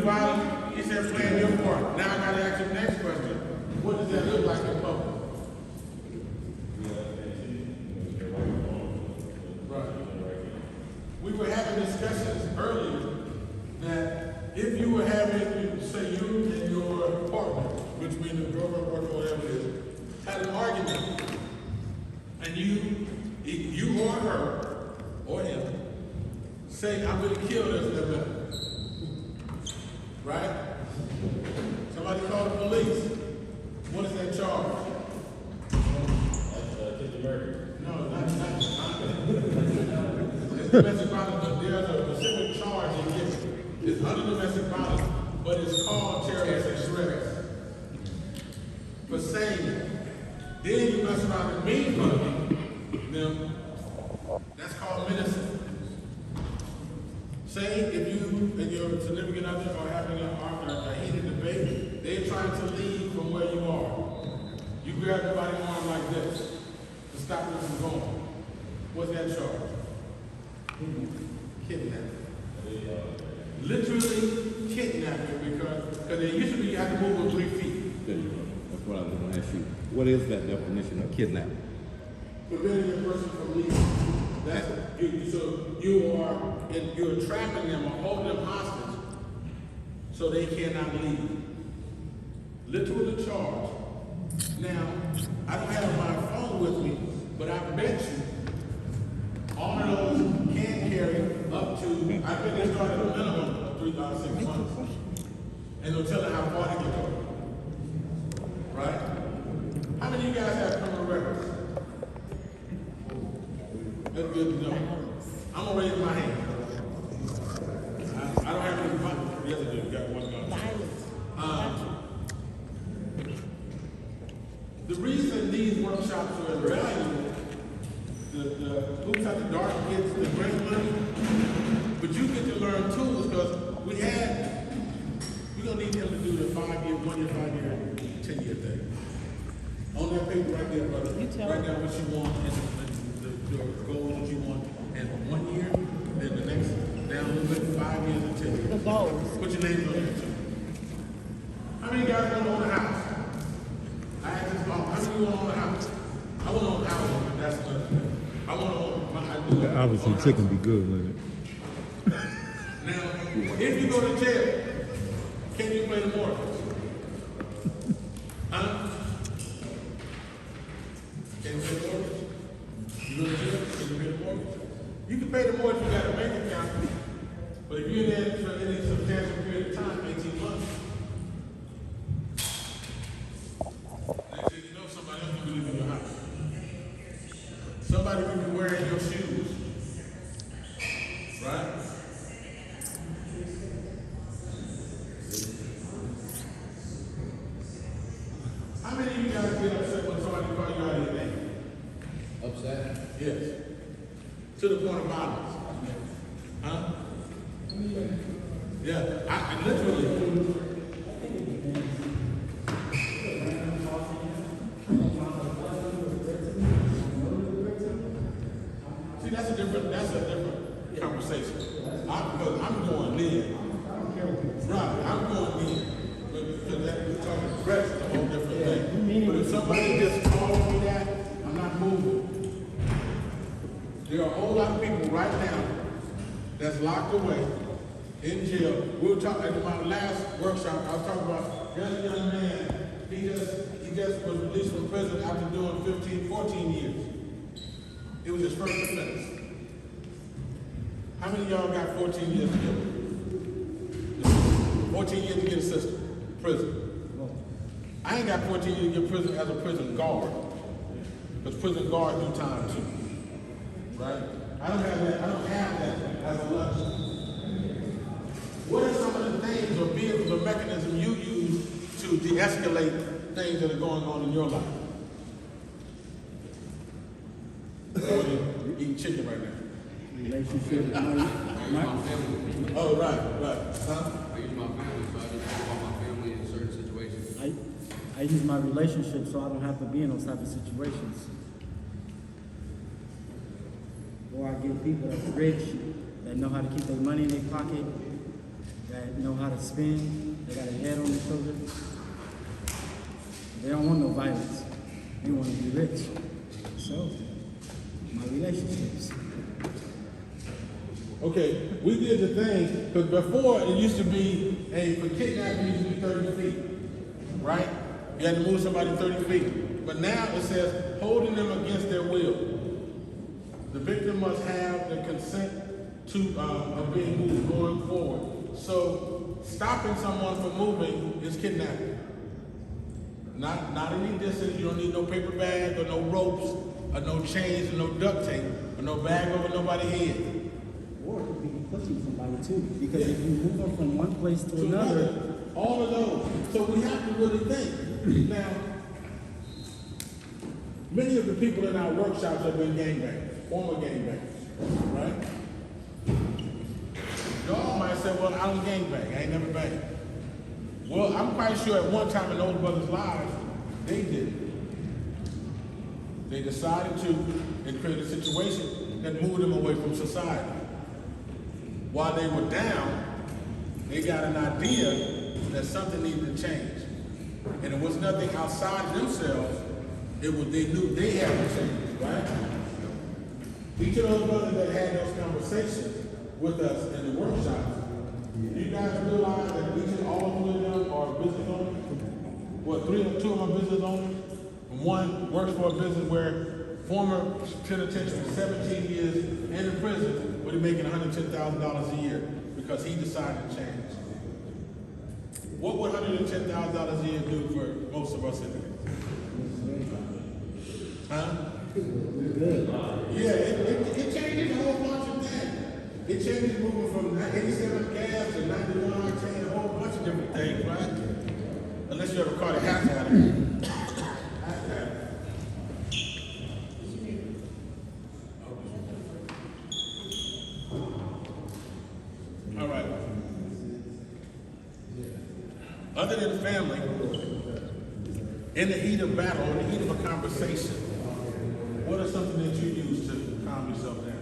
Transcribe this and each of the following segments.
Violence, he said, playing your part. Now I gotta ask you the next question. What does that look like in public? Right. We were having discussions earlier that if you were having, say you and your partner, which means the girlfriend, boyfriend, whatever it is, had an argument, and you or her, or him, say, I'm gonna kill this man. Right? Somebody call the police. What is that charge? Attempted murder. No, not it's domestic violence, but there's a specific charge in given. It's under domestic violence, but it's called terrorist express. For saying it. Then you mess around and mean them. That's called menacing. Say if you and your significant other are having a heated debate, they're trying to leave from where you are. You grab them by the arm like this to stop them from going. What's that charge? Kidnapping. Literally kidnapping because there used to be you had to move with 3 feet. That's what I was going to ask you. What is that definition of kidnapping? Preventing a person from leaving. That's so you're trapping them or holding them hostage so they cannot leave. Literal charge. Now, I don't have my phone with me, but I bet you all of those can carry up to, I think they start at a minimum of 3 to 6 months. And they'll tell them how far they can go. Right? How many of you guys have criminal records? That's good to know. I'm gonna raise my hand. I don't have any fun. Yes, I do. Got one gun. The reason these workshops are valuable, the Hoops After Dark gets the grant money, but you get to learn tools because we're gonna need him to do the 5-year, 1-year, 5-year, 10-year thing. On that paper right there, brother. Write down what you want and your goals that you want in 1 year, then the next down a little bit, 5 years and 10 years. The goals. Put your names on there too. How many guys want to own a house? I asked this mom, how many want to own a house? I want to own a house, but that's another thing. I want to own my idea. Obviously, chicken be good with it. Now, if you go to jail, can you play the mortgage? Huh? Can you pay the mortgage? You go to jail, can you pay the mortgage? You can pay the mortgage, you got a bank account. But if you're in there for any substantial period of time, 18 months, next thing you know, somebody else will be living in your house. Somebody will be wearing your shoes. Right? How many of you guys get upset when somebody calls you out of your name? Upset? Yes. To the point of violence. Huh? Yeah, I literally. See, that's a different conversation. Because I'm going in. Right, I'm going in. Because that we're talking threats is a whole different thing. But if somebody just calls me that, I'm not moving. There are a whole lot of people right now that's locked away in jail. We were talking at my last workshop. I was talking about there's a young man. He just was released from prison after doing 14 years. It was his first offense. How many of y'all got 14 years to get? 14 years to get a system, prison. I ain't got 14 years to get prison as a prison guard. Because prison guards do time too. Right? I don't have that as a luxury. What are some of the things or vehicles or mechanisms you use to de-escalate things that are going on in your life? You're eating chicken right now. Relationship, Oh, right. Huh? I use my family, so I just talk about my family in certain situations. I use my relationship so I don't have to be in those type of situations. Or I get people that's rich, that know how to keep their money in their pocket, that know how to spin, they got a head on their shoulders. They don't want no violence. They want to be rich. So, my relationships. Okay, we did the thing, because before it used to be, hey, for kidnapping, it used to be 30 feet, right? You had to move somebody 30 feet. But now it says holding them against their will. The victim must have the consent of being moved going forward. So stopping someone from moving is kidnapping. Not any distance. You don't need no paper bag or no ropes or no chains or no duct tape or no bag over nobody's head. Or it could be pushing somebody too. Because if you move them from one place to another, All of those. So we have to really think. Now, many of the people in our workshops have been gangbangers, former gangbangers, right? Y'all might say, well, I don't gangbang, I ain't never banged. Well, I'm quite sure at one time in those brothers' lives, they did. They decided to and create a situation that moved them away from society. While they were down, they got an idea that something needed to change. And it was nothing outside of themselves, it was they knew they had to change, right? Each of those brothers that had those conversations with us in the workshops, you guys realize that each and all of them are business owners? What, two of them are business owners? And one works for a business where former penitentiary, 17 years in prison, but he's making $110,000 a year because he decided to change. What would $110,000 a year do for most of us in here? Huh? Yeah, it changes a whole bunch of things. It changes moving from 87 gas to 91 octane, a whole bunch of different things, right? Unless you have a car that has to have it. Has to have it. All right. Other than family, in the heat of battle, in the heat of a conversation, what is something that you use to calm yourself down?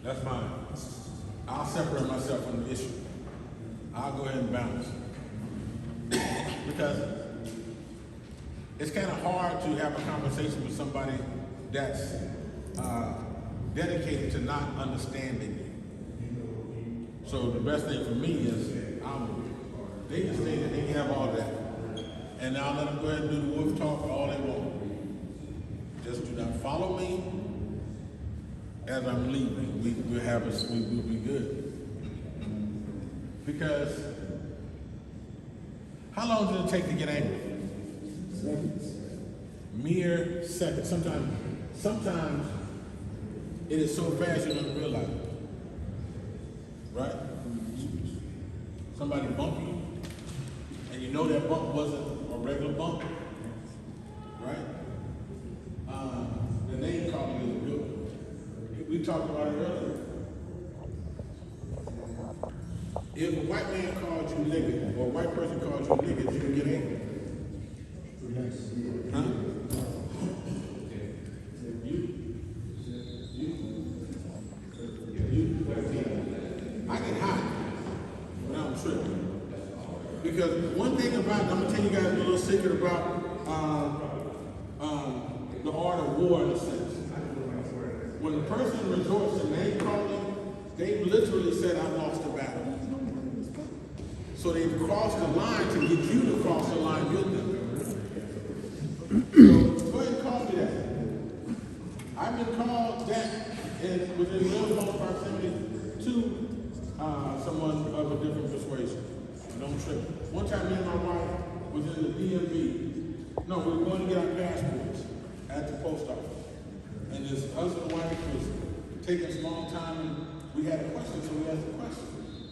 That's mine. I'll separate myself from the issue. I'll go ahead and bounce. Because it's kind of hard to have a conversation with somebody that's dedicated to not understanding you. So the best thing for me is they can say that they can have all that. And I'll let them go ahead and do the wolf talk all they want. Just do not follow me as I'm leaving. We'll be good. Because how long does it take to get angry? seconds. Mere seconds. Sometimes it is so fast you don't realize it. Right? Somebody bump you, and you know that bump wasn't a regular bump. Right? The name calling is a good one. We talked about it earlier. If a white man called you nigga, or a white person called you nigga, you can get angry. Huh? I get hot when I'm tripping. Because one thing about, I'm gonna tell you guys a little secret about the art of war in a sense. When the person resorts to name calling, they literally said, I lost the battle. So they've crossed the line to get you to cross the line with them. So go ahead and call me that. I've been called that and within real close proximity to someone of a different persuasion. Don't trip. One time me and my wife was in the DMV. No, we were going to get our passports at the post office. And this husband and wife was taking us a long time and we had a question, so we asked a question.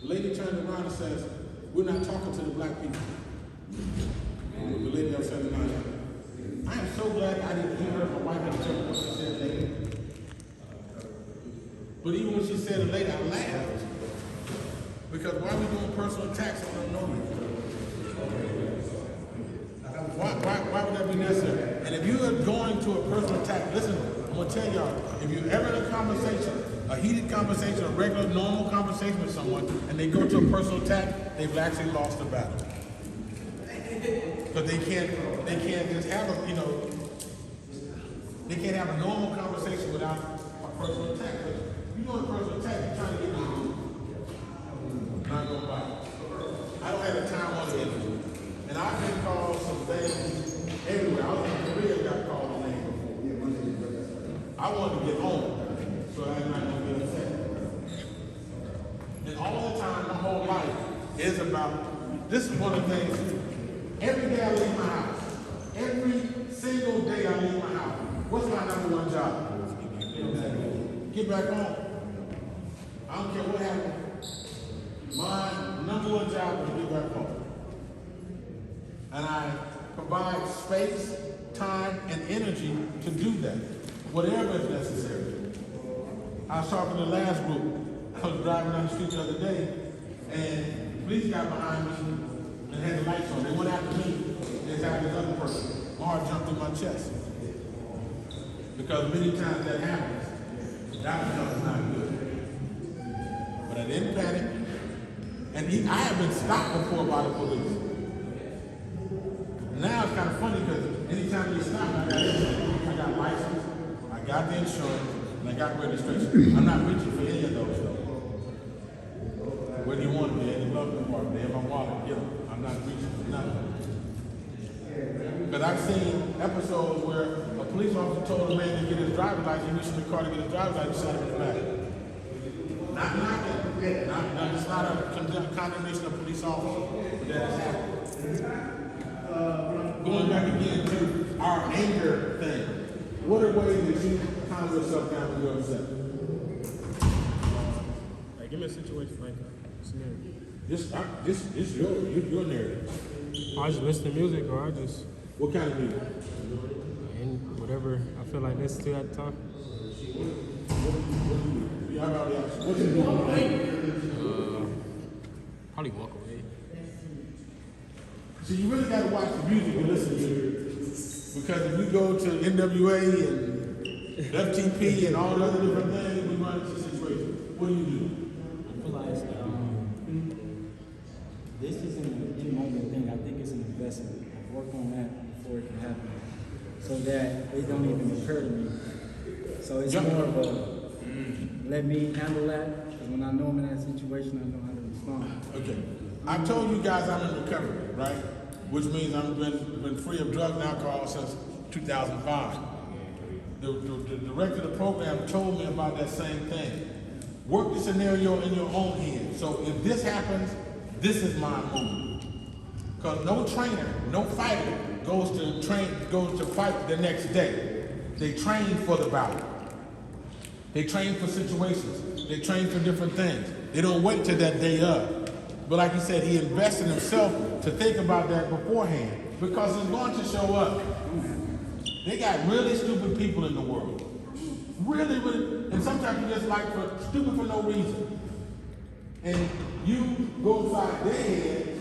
The lady turned around and says, we're not talking to the black people. And the lady upset the night. I am so glad I didn't hear her. My wife had to tell me what she said later. But even when she said it later, I laughed. Because why are we doing personal attacks on the know you? Why would that be necessary? And if you are going to a personal attack, listen, I'm going to tell y'all, if you're ever in a conversation a heated conversation, a regular, normal conversation with someone, and they go to a personal attack, they've actually lost the battle. Because they can't just have a, they can't have a normal conversation without a personal attack. If you go to a personal attack, you're trying to get me. Not gonna buy it. I don't have the time on the interview. And I've been called some things everywhere. I was in Korea, got called a name before. I wanted to get home, so I'm not gonna get upset. And all the time, my whole life is about, this is one of the things, every day I leave my house, every single day I leave my house, what's my number one job? Get back home. I don't care what happens. My number one job is to get back home. And I provide space, time, and energy to do that, whatever is necessary. I was talking to the last group. I was driving down the street the other day, and police got behind me and had the lights on. They went after me. They attacked this other person. My heart jumped in my chest. Because many times that happens, that becomes not good. But I didn't panic. And I have been stopped before by the police. Now it's kind of funny because anytime they stop, I got license, I got the insurance, and I got registration. I'm not reaching for any of those though. Where do you want to be? In the glove compartment, they have my wallet, get them. I'm not reaching for nothing. But I've seen episodes where a police officer told a man to get his driver's license, he reached in the car to get his driver's license, shot him in the back. It's not a condemnation of police officers, but that has happened. Going back again to our anger thing, what are ways that you calm yourself down when you're upset? Hey, give me a situation like that. This your narrative. I just listen to music, or I just What kind of music? and whatever I feel like listening to at the time. What you doing? Probably walk away. So you really got to watch the music you listen to, because if you go to NWA and FTP and all the other different things, we run into situations. What do you do? I feel like this isn't an in-moment thing. I think it's an investment. I work on that before it can happen, so that it don't even occur to me. So it's more of a let me handle that, because when I know I'm in that situation, I know how to respond. Okay. I told you guys I'm in recovery, right? Which means I've been free of drug and alcohol since 2005. The director of the program told me about that same thing. Work the scenario in your own head. So if this happens, this is my move. Because no trainer, no fighter goes to fight the next day. They train for the battle. They train for situations. They train for different things. They don't wait till that day of. But like he said, he invested in himself to think about that beforehand, because it's going to show up. They got really stupid people in the world. Really, really, and sometimes you just like stupid for no reason. And you go inside their head